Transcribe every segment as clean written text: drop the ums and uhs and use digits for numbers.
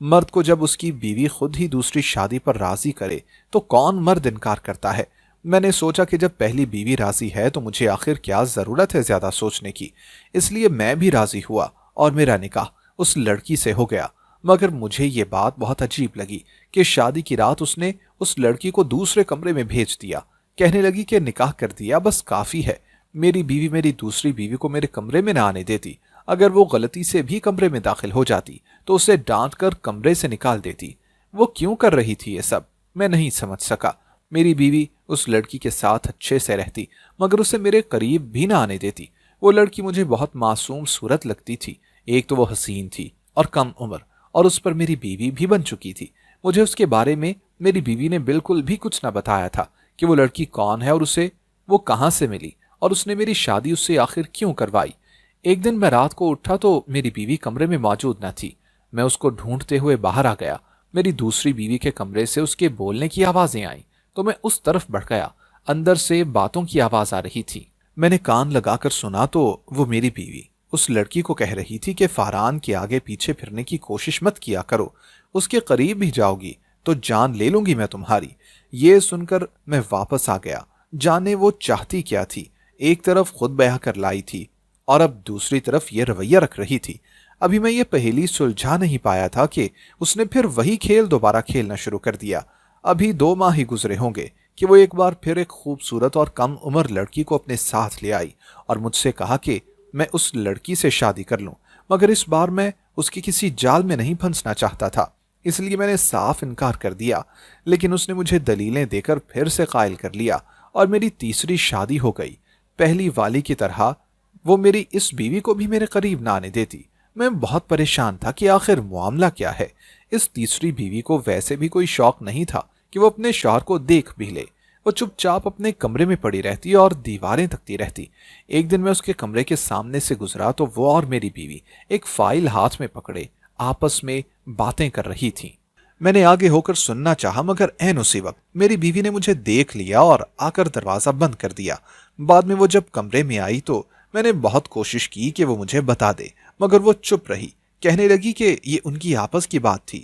مرد کو جب اس کی بیوی خود ہی دوسری شادی پر راضی کرے تو کون مرد انکار کرتا ہے؟ میں نے سوچا کہ جب پہلی بیوی راضی ہے تو مجھے آخر کیا ضرورت ہے زیادہ سوچنے کی۔ اس لیے میں بھی راضی ہوا اور میرا نکاح اس لڑکی سے ہو گیا۔ مگر مجھے یہ بات بہت عجیب لگی کہ شادی کی رات اس نے اس لڑکی کو دوسرے کمرے میں بھیج دیا۔ کہنے لگی کہ نکاح کر دیا بس کافی ہے۔ میری بیوی میری دوسری بیوی کو میرے کمرے میں نہ آنے دیتی۔ اگر وہ غلطی سے بھی کمرے میں داخل ہو جاتی تو اسے ڈانٹ کر کمرے سے نکال دیتی۔ وہ کیوں کر رہی تھی یہ سب؟ میں نہیں سمجھ سکا۔ میری بیوی اس لڑکی کے ساتھ اچھے سے رہتی مگر اسے میرے قریب بھی نہ آنے دیتی۔ وہ لڑکی مجھے بہت معصوم صورت لگتی تھی۔ ایک تو وہ حسین تھی اور کم عمر، اور اس پر میری بیوی بھی بن چکی تھی۔ مجھے اس کے بارے میں میری بیوی نے بالکل بھی کچھ نہ بتایا تھا کہ وہ لڑکی کون ہے اور اسے وہ کہاں سے ملی، اور اس نے میری شادی اس سے آخر کیوں کروائی۔ ایک دن میں رات کو اٹھا تو میری بیوی کمرے میں موجود نہ تھی۔ میں اس کو ڈھونڈتے ہوئے باہر آ گیا۔ میری دوسری بیوی کے کمرے سے اس کے بولنے کی آوازیں آئیں تو میں اس طرف بڑھ گیا۔ اندر سے باتوں کی آواز آ رہی تھی۔ میں نے کان لگا کر سنا تو وہ میری بیوی اس لڑکی کو کہہ رہی تھی کہ فاران کے آگے پیچھے پھرنے کی کوشش مت کیا کرو، اس کے قریب بھی جاؤ گی تو جان لے لوں گی میں تمہاری۔ یہ سن کر میں واپس آ گیا۔ جانے وہ چاہتی کیا تھی؟ ایک طرف خود بیاہ کر لائی تھی اور اب دوسری طرف یہ رویہ رکھ رہی تھی۔ ابھی میں یہ پہیلی سلجھا نہیں پایا تھا کہ اس نے پھر وہی کھیل دوبارہ کھیلنا شروع کر دیا۔ ابھی 2 ماہ ہی گزرے ہوں گے کہ وہ ایک بار پھر ایک خوبصورت اور کم عمر لڑکی کو اپنے ساتھ لے آئی اور مجھ سے کہا کہ میں اس لڑکی سے شادی کر لوں، مگر اس بار میں اس کی کسی جال میں نہیں پھنسنا چاہتا تھا، اس لیے میں نے صاف انکار کر دیا۔ لیکن اس نے مجھے دلیلیں دے کر پھر سے قائل کر لیا اور میری تیسری شادی ہو گئی۔ پہلی والی کی طرح وہ میری اس بیوی کو بھی میرے قریب نہ آنے دیتی۔ میں بہت پریشان تھا کہ آخر معاملہ کیا ہے۔ اس تیسری بیوی کو ویسے بھی کوئی شوق نہیں تھا کہ وہ اپنے شوہر کو دیکھ بھی لے۔ وہ چپ چاپ اپنے کمرے میں پڑی رہتی اور دیواریں تکتی رہتی۔ ایک دن میں اس کے کمرے کے سامنے سے گزرا تو وہ اور میری بیوی ایک فائل ہاتھ میں پکڑے آپس میں باتیں کر رہی تھیں۔ میں نے آگے ہو کر سننا چاہا مگر عین اسی وقت میری بیوی نے مجھے دیکھ لیا اور آ کر دروازہ بند کر دیا۔ بعد میں وہ جب کمرے میں آئی تو میں نے بہت کوشش کی کہ وہ مجھے بتا دے مگر وہ چپ رہی۔ کہنے لگی کہ یہ ان کی آپس کی بات تھی۔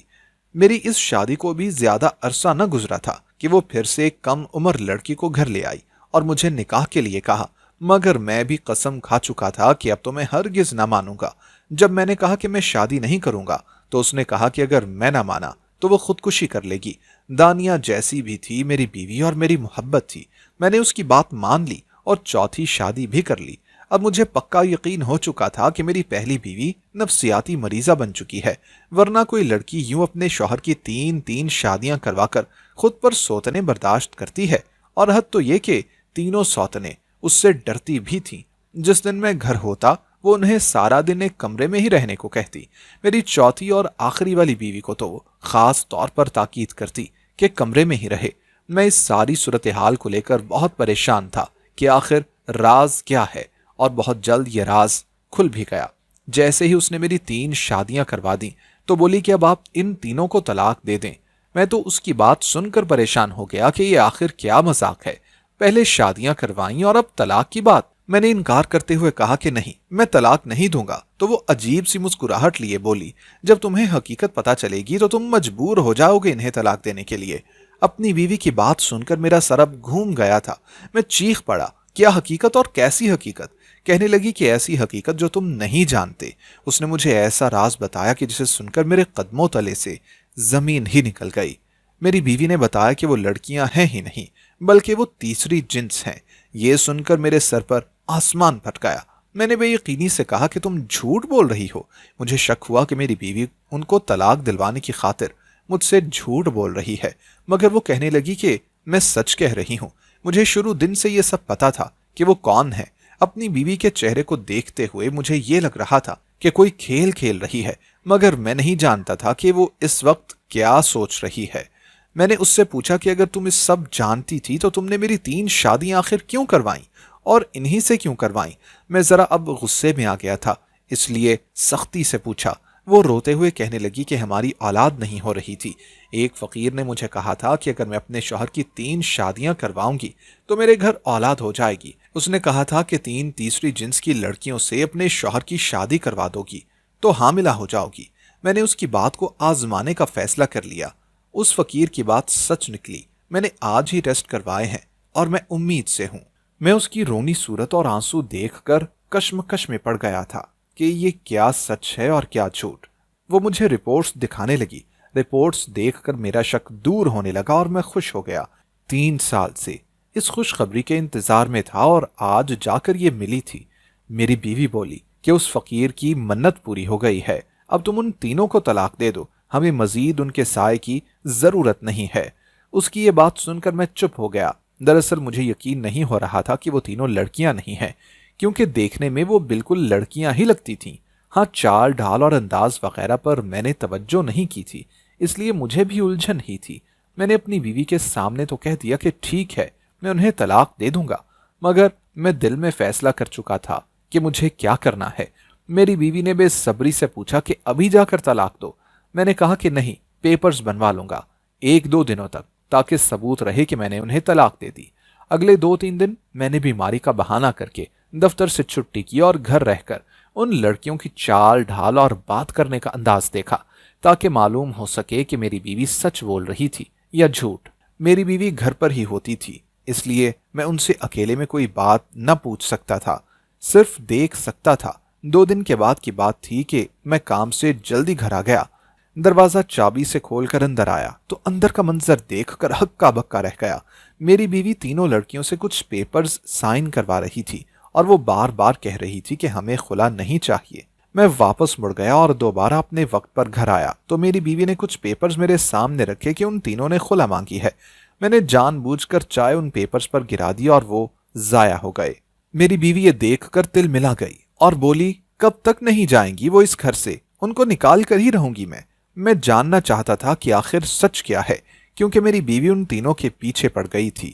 میری اس شادی کو بھی زیادہ عرصہ نہ گزرا تھا کہ وہ پھر سے ایک کم عمر لڑکی کو گھر لے آئی اور مجھے نکاح کے لیے کہا، مگر میں بھی قسم کھا چکا تھا کہ اب تو میں ہرگز نہ مانوں گا۔ جب میں نے کہا کہ میں شادی نہیں کروں گا تو اس نے کہا کہ اگر میں نہ مانا تو وہ خودکشی کر لے گی۔ دانیہ جیسی بھی تھی میری بیوی اور میری محبت تھی، میں نے اس کی بات مان لی اور چوتھی شادی بھی کر لی۔ اب مجھے پکا یقین ہو چکا تھا کہ میری پہلی بیوی نفسیاتی مریضہ بن چکی ہے، ورنہ کوئی لڑکی یوں اپنے شوہر کی 3 شادیاں کروا کر خود پر سوتنے برداشت کرتی ہے؟ اور حد تو یہ کہ تینوں سوتنے اس سے ڈرتی بھی تھیں۔ جس دن میں گھر ہوتا وہ انہیں سارا دن ایک کمرے میں ہی رہنے کو کہتی۔ میری چوتھی اور آخری والی بیوی کو تو وہ خاص طور پر تاکید کرتی کہ کمرے میں ہی رہے۔ میں اس ساری صورتحال کو لے کر بہت پریشان تھا کہ آخر راز کیا ہے، اور بہت جلد یہ راز کھل بھی گیا۔ جیسے ہی اس نے میری 3 شادیاں کروا دیں تو بولی کہ اب آپ ان تینوں کو طلاق دے دیں۔ میں تو اس کی بات سن کر پریشان ہو گیا کہ یہ آخر کیا مذاق ہے، پہلے شادیاں کروائیں اور اب طلاق کی بات۔ میں نے انکار کرتے ہوئے کہا کہ نہیں، میں طلاق نہیں دوں گا۔ تو وہ عجیب سی مسکراہٹ لیے بولی، جب تمہیں حقیقت پتہ چلے گی تو تم مجبور ہو جاؤ گے انہیں طلاق دینے کے لیے۔ اپنی بیوی کی بات سن کر میرا سر اب گھوم گیا تھا۔ میں چیخ پڑا، کیا حقیقت اور کیسی حقیقت؟ کہنے لگی کہ ایسی حقیقت جو تم نہیں جانتے۔ اس نے مجھے ایسا راز بتایا کہ جسے سن کر میرے قدموں تلے سے زمین ہی نکل گئی۔ میری بیوی نے بتایا کہ وہ لڑکیاں ہیں ہی نہیں بلکہ وہ تیسری جنس ہیں۔ یہ سن کر میرے سر پر آسمان پھٹ گیا۔ میں نے بے یقینی سے کہا کہ تم جھوٹ بول رہی ہو۔ مجھے شک ہوا کہ میری بیوی ان کو طلاق دلوانے کی خاطر مجھ سے جھوٹ بول رہی ہے، مگر وہ کہنے لگی کہ میں سچ کہہ رہی ہوں۔ مجھے شروع دن سے یہ سب پتا تھا کہ وہ کون ہے۔ اپنی بیوی کے چہرے کو دیکھتے ہوئے مجھے یہ لگ رہا تھا کہ کوئی کھیل کھیل رہی ہے، مگر میں نہیں جانتا تھا کہ وہ اس وقت کیا سوچ رہی ہے۔ میں نے اس سے پوچھا کہ اگر تم اس سب جانتی تھی تو تم نے میری 3 شادیاں آخر کیوں کروائیں اور انہی سے کیوں کروائیں؟ میں ذرا اب غصے میں آ گیا تھا، اس لیے سختی سے پوچھا۔ وہ روتے ہوئے کہنے لگی کہ ہماری اولاد نہیں ہو رہی تھی۔ ایک فقیر نے مجھے کہا تھا کہ اگر میں اپنے شوہر کی 3 شادیاں کرواؤں گی تو میرے گھر اولاد ہو جائے گی۔ اس نے کہا تھا کہ 3 تیسری جنس کی لڑکیوں سے اپنے شوہر کی شادی کروا دو گی تو حاملہ ہو جاؤ گی۔ میں نے اس کی بات کو آزمانے کا فیصلہ کر لیا۔ اس فقیر کی بات سچ نکلی۔ میں نے آج ہی ٹیسٹ کروائے ہیں اور میں امید سے ہوں۔ میں اس کی رونی صورت اور آنسو دیکھ کر کشمکش میں پڑ گیا تھا کہ یہ کیا سچ ہے اور کیا جھوٹ۔ وہ مجھے رپورٹس دکھانے لگی۔ رپورٹس دیکھ کر میرا شک دور ہونے لگا اور میں خوش ہو گیا۔ 3 سال سے اس خوشخبری کے انتظار میں تھا اور آج جا کر یہ ملی تھی۔ میری بیوی بولی کہ اس فقیر کی منت پوری ہو گئی ہے، اب تم ان تینوں کو طلاق دے دو، ہمیں مزید ان کے سائے کی ضرورت نہیں ہے۔ اس کی یہ بات سن کر میں چپ ہو گیا۔ دراصل مجھے یقین نہیں ہو رہا تھا کہ وہ تینوں لڑکیاں نہیں ہیں، کیونکہ دیکھنے میں وہ بالکل لڑکیاں ہی لگتی تھیں۔ ہاں، چال ڈھال اور انداز وغیرہ پر میں نے توجہ نہیں کی تھی، اس لیے مجھے بھی الجھن ہی تھی۔ میں نے اپنی بیوی کے سامنے تو کہہ دیا کہ ٹھیک ہے، میں انہیں طلاق دے دوں گا، مگر میں دل میں فیصلہ کر چکا تھا کہ مجھے کیا کرنا ہے۔ میری بیوی نے بے صبری سے پوچھا کہ ابھی جا کر طلاق دو۔ میں نے کہا کہ نہیں، پیپرز بنوا لوں گا 1-2 دنوں تک، تاکہ ثبوت رہے کہ میں نے انہیں طلاق دے دی۔ اگلے 2-3 دن میں نے بیماری کا بہانہ کر کے دفتر سے چھٹی کی اور گھر رہ کر ان لڑکیوں کی چال ڈھال اور بات کرنے کا انداز دیکھا، تاکہ معلوم ہو سکے کہ میری بیوی سچ بول رہی تھی یا جھوٹ۔ میری بیوی گھر پر ہی ہوتی تھی، اس لیے میں ان سے اکیلے میں کوئی بات نہ پوچھ سکتا تھا، صرف دیکھ سکتا تھا۔ 2 دن کے بعد کی بات تھی کہ میں کام سے جلدی گھر آ گیا۔ دروازہ چابی سے کھول کر اندر آیا تو اندر کا منظر دیکھ کر ہکا بکا رہ گیا۔ میری بیوی تینوں لڑکیوں سے کچھ پیپرز سائن کروا رہی تھی اور وہ بار بار کہہ رہی تھی کہ ہمیں خلا نہیں چاہیے۔ میں واپس مڑ گیا اور دوبارہ اپنے وقت پر گھر آیا تو میری بیوی نے کچھ پیپرز میرے سامنے رکھے کہ ان تینوں نے خلا مانگی ہے۔ میں نے جان بوجھ کر چائے ان پیپرز پر گرا دی اور وہ ضائع ہو گئے۔ میری بیوی یہ دیکھ کر تل ملا گئی اور بولی، کب تک نہیں جائیں گی وہ اس گھر سے؟ ان کو نکال کر ہی رہوں گی میں۔ میں جاننا چاہتا تھا کہ آخر سچ کیا ہے، کیونکہ میری بیوی ان تینوں کے پیچھے پڑ گئی تھی۔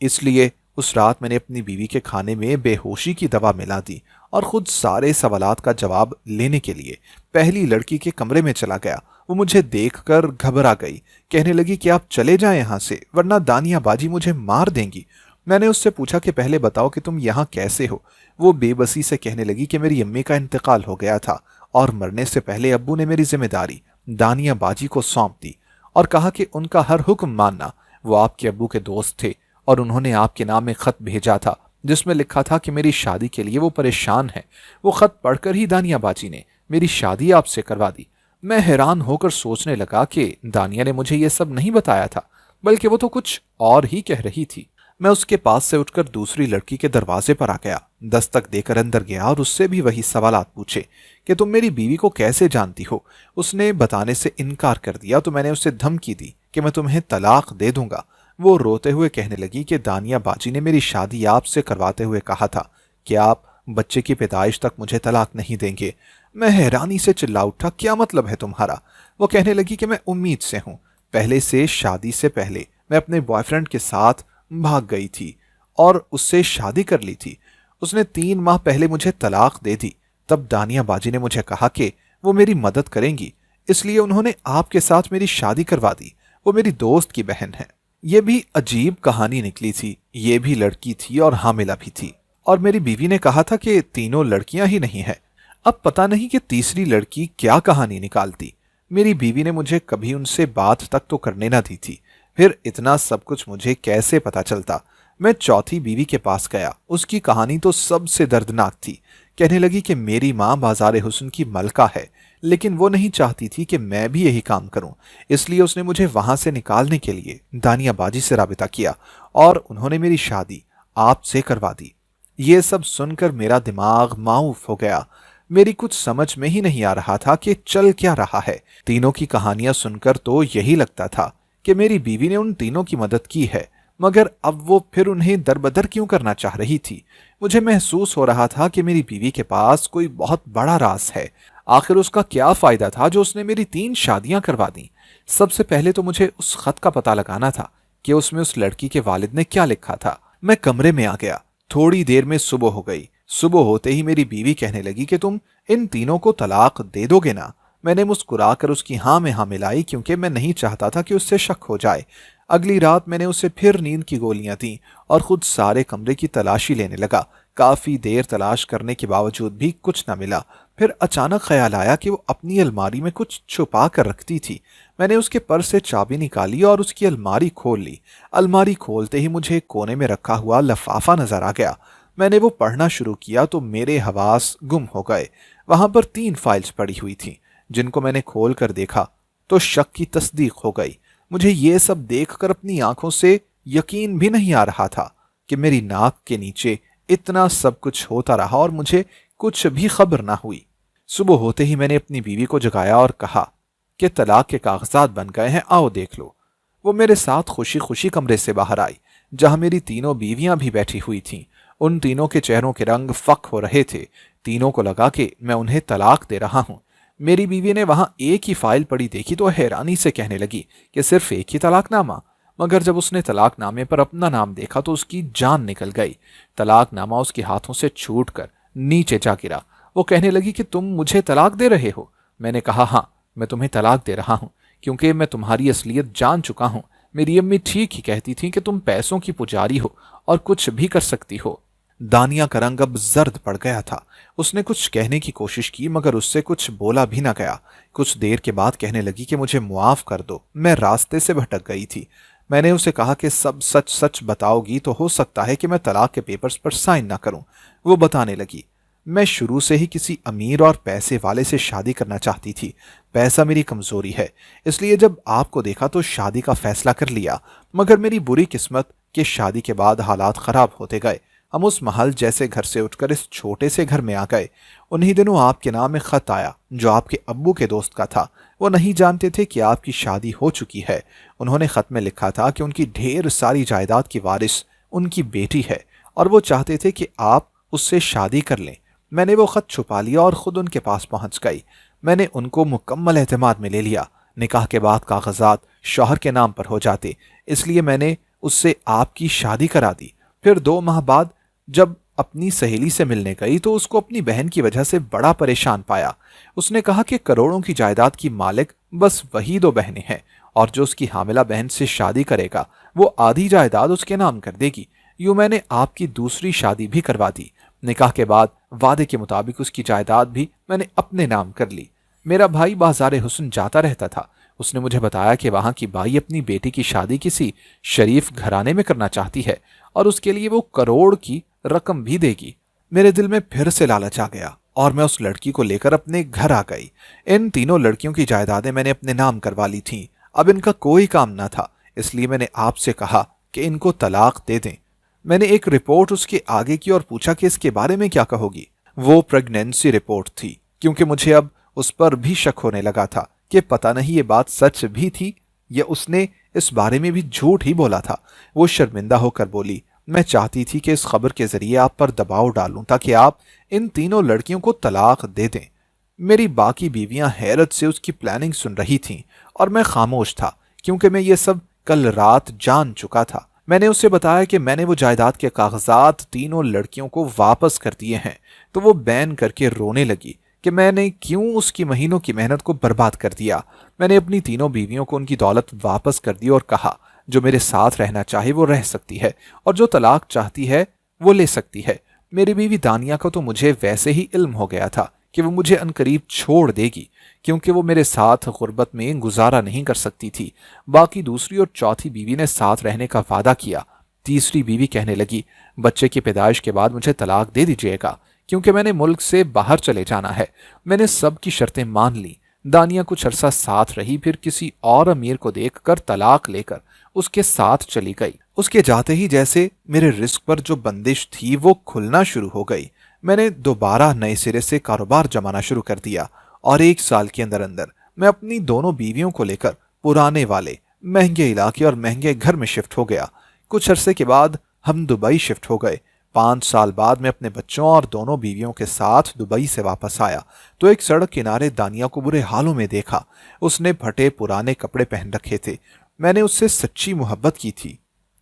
اس لیے اس رات میں نے اپنی بیوی کے کھانے میں بے ہوشی کی دوا ملا دی اور خود سارے سوالات کا جواب لینے کے لیے پہلی لڑکی کے کمرے میں چلا گیا۔ وہ مجھے دیکھ کر گھبرا گئی، کہنے لگی کہ آپ چلے جائیں یہاں سے، ورنہ دانیہ باجی مجھے مار دیں گی۔ میں نے اس سے پوچھا کہ پہلے بتاؤ کہ تم یہاں کیسے ہو؟ وہ بے بسی سے کہنے لگی کہ میری امی کا انتقال ہو گیا تھا اور مرنے سے پہلے ابو نے میری ذمہ داری دانیہ باجی کو سونپ دی اور کہا کہ ان کا ہر حکم ماننا۔ وہ آپ کے ابو کے دوست تھے اور انہوں نے آپ کے نام میں خط بھیجا تھا جس میں لکھا تھا کہ میری شادی کے لیے وہ پریشان ہے۔ وہ خط پڑھ کر ہی دانیہ باجی نے میری شادی آپ سے کروا دی۔ میں حیران ہو کر سوچنے لگا کہ دانیہ نے مجھے یہ سب نہیں بتایا تھا، بلکہ وہ تو کچھ اور ہی کہہ رہی تھی۔ میں اس کے پاس سے اٹھ کر دوسری لڑکی کے دروازے پر آ گیا، دستک دے کر اندر گیا اور اس سے بھی وہی سوالات پوچھے کہ تم میری بیوی کو کیسے جانتی ہو؟ اس نے بتانے سے انکار کر دیا تو میں نے اسے دھمکی دی کہ میں تمہیں طلاق دے دوں گا۔ وہ روتے ہوئے کہنے لگی کہ دانیہ باجی نے میری شادی آپ سے کرواتے ہوئے کہا تھا کہ آپ بچے کی پیدائش تک مجھے طلاق نہیں دیں گے۔ میں حیرانی سے چلا اٹھا، کیا مطلب ہے تمہارا؟ وہ کہنے لگی کہ میں امید سے ہوں، پہلے سے شادی سے پہلے میں اپنے بوائے فرینڈ کے ساتھ بھاگ گئی تھی اور اس سے شادی کر لی تھی۔ اس نے 3 ماہ پہلے مجھے طلاق دے دی۔ تب دانیہ باجی نے مجھے کہا کہ وہ میری مدد کریں گی، اس لیے انہوں نے آپ کے ساتھ میری شادی کروا دی۔ وہ میری دوست کی بہن ہے۔ یہ بھی عجیب کہانی نکلی تھی، یہ بھی لڑکی تھی اور حاملہ بھی تھی، اور میری بیوی نے کہا تھا کہ تینوں لڑکیاں ہی نہیں ہیں۔ اب پتہ نہیں کہ تیسری لڑکی کیا کہانی نکالتی۔ میری بیوی نے مجھے کبھی ان سے بات تک تو کرنے نہ دی تھی، پھر اتنا سب کچھ مجھے کیسے پتا چلتا؟ میں چوتھی بیوی کے پاس گیا، اس کی کہانی تو سب سے دردناک تھی۔ کہنے لگی کہ میری ماں بازار حسن کی ملکہ ہے، لیکن وہ نہیں چاہتی تھی کہ میں بھی یہی کام کروں، اس لیے اس نے مجھے وہاں سے نکالنے کے لیے دانیہ باجی سے رابطہ کیا اور انہوں نے میری شادی آپ سے کروا دی۔ یہ سب سن کر میرا دماغ معوف ہو گیا۔ میری کچھ سمجھ میں ہی نہیں آ رہا تھا کہ چل کیا رہا ہے۔ تینوں کی کہانیاں سن کر تو یہی لگتا تھا کہ میری بیوی نے ان تینوں کی مدد کی ہے، مگر اب وہ پھر انہیں دربدر کیوں کرنا چاہ رہی تھی؟ مجھے محسوس ہو رہا تھا کہ میری بیوی کے پاس کوئی بہت بڑا راز ہے۔ آخر اس کا کیا فائدہ تھا جو اس نے میری 3 شادیاں کروا دیں؟ سب سے پہلے تو مجھے اس خط کا پتہ لگانا تھا کہ اس میں اس لڑکی کے والد نے کیا لکھا تھا۔ میں کمرے میں آ گیا۔ تھوڑی دیر میں صبح ہو گئی۔ صبح ہوتے ہی میری بیوی کہنے لگی کہ تم ان تینوں کو طلاق دے دو گے نا؟ میں نے مسکرا کر اس کی ہاں میں ہاں ملائی، کیونکہ میں نہیں چاہتا تھا کہ اس سے شک ہو جائے۔ اگلی رات میں نے اسے پھر نیند کی گولیاں دیں اور خود سارے کمرے کی تلاشی لینے لگا۔ کافی دیر تلاش کرنے کے باوجود بھی کچھ نہ ملا۔ پھر اچانک خیال آیا کہ وہ اپنی الماری میں کچھ چھپا کر رکھتی تھی۔ میں نے اس کے پرس سے چابی نکالی اور اس کی الماری کھول لی۔ الماری کھولتے ہی مجھے ایک کونے میں رکھا ہوا لفافہ نظر آ گیا۔ میں نے وہ پڑھنا شروع کیا تو میرے حواس گم ہو گئے۔ وہاں پر 3 فائلز پڑی ہوئی تھیں جن کو میں نے کھول کر دیکھا تو شک کی تصدیق ہو گئی۔ مجھے یہ سب دیکھ کر اپنی آنکھوں سے یقین بھی نہیں آ رہا تھا کہ میری ناک کے نیچے اتنا سب کچھ ہوتا رہا اور مجھے کچھ بھی خبر نہ ہوئی۔ صبح ہوتے ہی میں نے اپنی بیوی کو جگایا اور کہا کہ طلاق کے کاغذات بن گئے ہیں، آؤ دیکھ لو۔ وہ میرے ساتھ خوشی خوشی کمرے سے باہر آئی جہاں میری تینوں بیویاں بھی بیٹھی ہوئی تھیں۔ ان تینوں کے چہروں کے رنگ فک ہو رہے تھے۔ تینوں کو لگا کہ میں انہیں طلاق دے رہا ہوں۔ میری بیوی نے وہاں ایک ہی فائل پڑی دیکھی تو حیرانی سے کہنے لگی کہ صرف ایک ہی طلاق نامہ، مگر جب اس نے طلاق نامے پر اپنا نام دیکھا تو اس کی جان نکل گئی۔ طلاق نامہ اس کے ہاتھوں سے چھوٹ کر نیچے جا گرا۔ وہ کہنے لگی کہ تم مجھے طلاق دے رہے ہو؟ میں نے کہا ہاں، میں تمہیں طلاق دے رہا ہوں کیونکہ میں تمہاری اصلیت جان چکا ہوں۔ میری امی ٹھیک ہی کہتی تھیں کہ تم پیسوں کی پجاری ہو اور کچھ بھی کر سکتی ہو۔ دانیہ کا رنگ اب زرد پڑ گیا تھا۔ اس نے کچھ کہنے کی کوشش کی مگر اس سے کچھ بولا بھی نہ گیا۔ کچھ دیر کے بعد کہنے لگی کہ مجھے معاف کر دو، میں راستے سے بھٹک گئی تھی۔ میں نے اسے کہا کہ سب سچ سچ بتاؤ گی تو ہو سکتا ہے کہ میں طلاق کے پیپرز پر سائن نہ کروں۔ وہ بتانے لگی، میں شروع سے ہی کسی امیر اور پیسے والے سے شادی کرنا چاہتی تھی۔ پیسہ میری کمزوری ہے، اس لیے جب آپ کو دیکھا تو شادی کا فیصلہ کر لیا، مگر میری بری قسمت کہ شادی کے بعد حالات خراب ہوتے گئے۔ ہم اس محل جیسے گھر سے اٹھ کر اس چھوٹے سے گھر میں آ گئے۔ انہی دنوں آپ کے نام میں خط آیا جو آپ کے ابو کے دوست کا تھا۔ وہ نہیں جانتے تھے کہ آپ کی شادی ہو چکی ہے۔ انہوں نے خط میں لکھا تھا کہ ان کی ڈھیر ساری جائیداد کی وارث ان کی بیٹی ہے اور وہ چاہتے تھے کہ آپ اس سے شادی کر لیں۔ میں نے وہ خط چھپا لیا اور خود ان کے پاس پہنچ گئی۔ میں نے ان کو مکمل اعتماد میں لے لیا۔ نکاح کے بعد کاغذات شوہر کے نام پر ہو جاتے، اس لیے میں نے اس سے آپ کی شادی کرا دی۔ پھر 2 ماہ بعد جب اپنی سہیلی سے ملنے گئی تو اس کو اپنی بہن کی وجہ سے بڑا پریشان پایا۔ اس نے کہا کہ کروڑوں کی جائیداد کی مالک بس وہی 2 بہنیں ہیں اور جو اس کی حاملہ بہن سے شادی کرے گا وہ آدھی جائیداد اس کے نام کر دے گی۔ یوں میں نے آپ کی دوسری شادی بھی کروا دی۔ نکاح کے بعد وعدے کے مطابق اس کی جائیداد بھی میں نے اپنے نام کر لی۔ میرا بھائی بازار حسن جاتا رہتا تھا۔ اس نے مجھے بتایا کہ وہاں کی بائی اپنی بیٹی کی شادی کسی شریف گھرانے میں کرنا چاہتی ہے اور اس کے لیے وہ کروڑ کی رقم بھی دے گی۔ میرے دل میں پھر سے لالچ آ گیا اور میں اس لڑکی کو لے کر اپنے گھر آ گئی۔ ان تینوں لڑکیوں کی جائیدادیں میں نے اپنے نام کروا لی تھیں۔ اب ان کا کوئی کام نہ تھا، اس لیے میں نے آپ سے کہا کہ ان کو طلاق دے دیں۔ میں نے ایک رپورٹ اس کے آگے کی اور پوچھا کہ اس کے بارے میں کیا کہو گی؟ وہ پریگنینسی رپورٹ تھی، کیونکہ مجھے اب اس پر بھی شک ہونے لگا تھا کہ پتہ نہیں یہ بات سچ بھی تھی یا اس نے اس بارے میں بھی جھوٹ ہی بولا تھا۔ وہ شرمندہ ہو کر بولی، میں چاہتی تھی کہ اس خبر کے ذریعے آپ پر دباؤ ڈالوں تاکہ آپ ان تینوں لڑکیوں کو طلاق دے دیں۔ میری باقی بیویاں حیرت سے اس کی پلاننگ سن رہی تھیں اور میں خاموش تھا کیونکہ میں یہ سب کل رات جان چکا تھا۔ میں نے اسے بتایا کہ میں نے وہ جائیداد کے کاغذات تینوں لڑکیوں کو واپس کر دیے ہیں تو وہ بین کر کے رونے لگی کہ میں نے کیوں اس کی مہینوں کی محنت کو برباد کر دیا۔ میں نے اپنی تینوں بیویوں کو ان کی دولت واپس کر دی اور کہا جو میرے ساتھ رہنا چاہے وہ رہ سکتی ہے اور جو طلاق چاہتی ہے وہ لے سکتی ہے۔ میری بیوی دانیہ کا تو مجھے ویسے ہی علم ہو گیا تھا کہ وہ مجھے عنقریب چھوڑ دے گی کیونکہ وہ میرے ساتھ غربت میں گزارا نہیں کر سکتی تھی۔ باقی دوسری اور چوتھی بیوی نے ساتھ رہنے کا وعدہ کیا۔ تیسری بیوی کہنے لگی بچے کی پیدائش کے بعد مجھے طلاق دے دیجیے گا کیونکہ میں نے ملک سے باہر چلے جانا ہے۔ میں نے سب کی شرطیں مان لیں۔ دانیہ کچھ عرصہ ساتھ رہی، پھر کسی اور امیر کو دیکھ کر طلاق لے کر اس کے ساتھ چلی گئی۔ اس کے جاتے ہی جیسے میرے رزق پر جو بندش تھی وہ کھلنا شروع ہو گئی۔ میں نے دوبارہ نئے سرے سے کاروبار جمانا شروع کر دیا اور 1 سال کے اندر اندر میں اپنی دونوں بیویوں کو لے کر پرانے والے مہنگے علاقے اور مہنگے گھر میں شفٹ ہو گیا۔ کچھ عرصے کے بعد ہم دبئی شفٹ ہو گئے۔ 5 سال بعد میں اپنے بچوں اور دونوں بیویوں کے ساتھ دبئی سے واپس آیا تو ایک سڑک کنارے دانیہ کو برے حالوں میں دیکھا۔ اس نے پھٹے پرانے کپڑے پہن رکھے تھے۔ میں نے اس سے سچی محبت کی تھی۔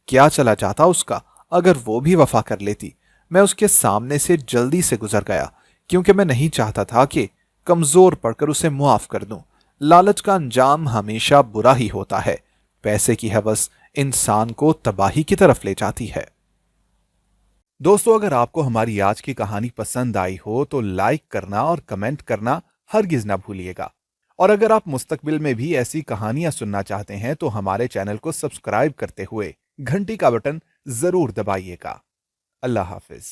کیا چلا جاتا اس کا اگر وہ بھی وفا کر لیتی۔ میں اس کے سامنے سے جلدی سے گزر گیا کیونکہ میں نہیں چاہتا تھا کہ کمزور پڑ کر اسے معاف کر دوں۔ لالچ کا انجام ہمیشہ برا ہی ہوتا ہے۔ پیسے کی ہوس انسان کو تباہی کی طرف لے جاتی ہے۔ دوستو اگر آپ کو ہماری آج کی کہانی پسند آئی ہو تو لائک کرنا اور کمنٹ کرنا ہرگز نہ بھولیے گا، اور اگر آپ مستقبل میں بھی ایسی کہانیاں سننا چاہتے ہیں تو ہمارے چینل کو سبسکرائب کرتے ہوئے گھنٹی کا بٹن ضرور دبائیے گا۔ اللہ حافظ۔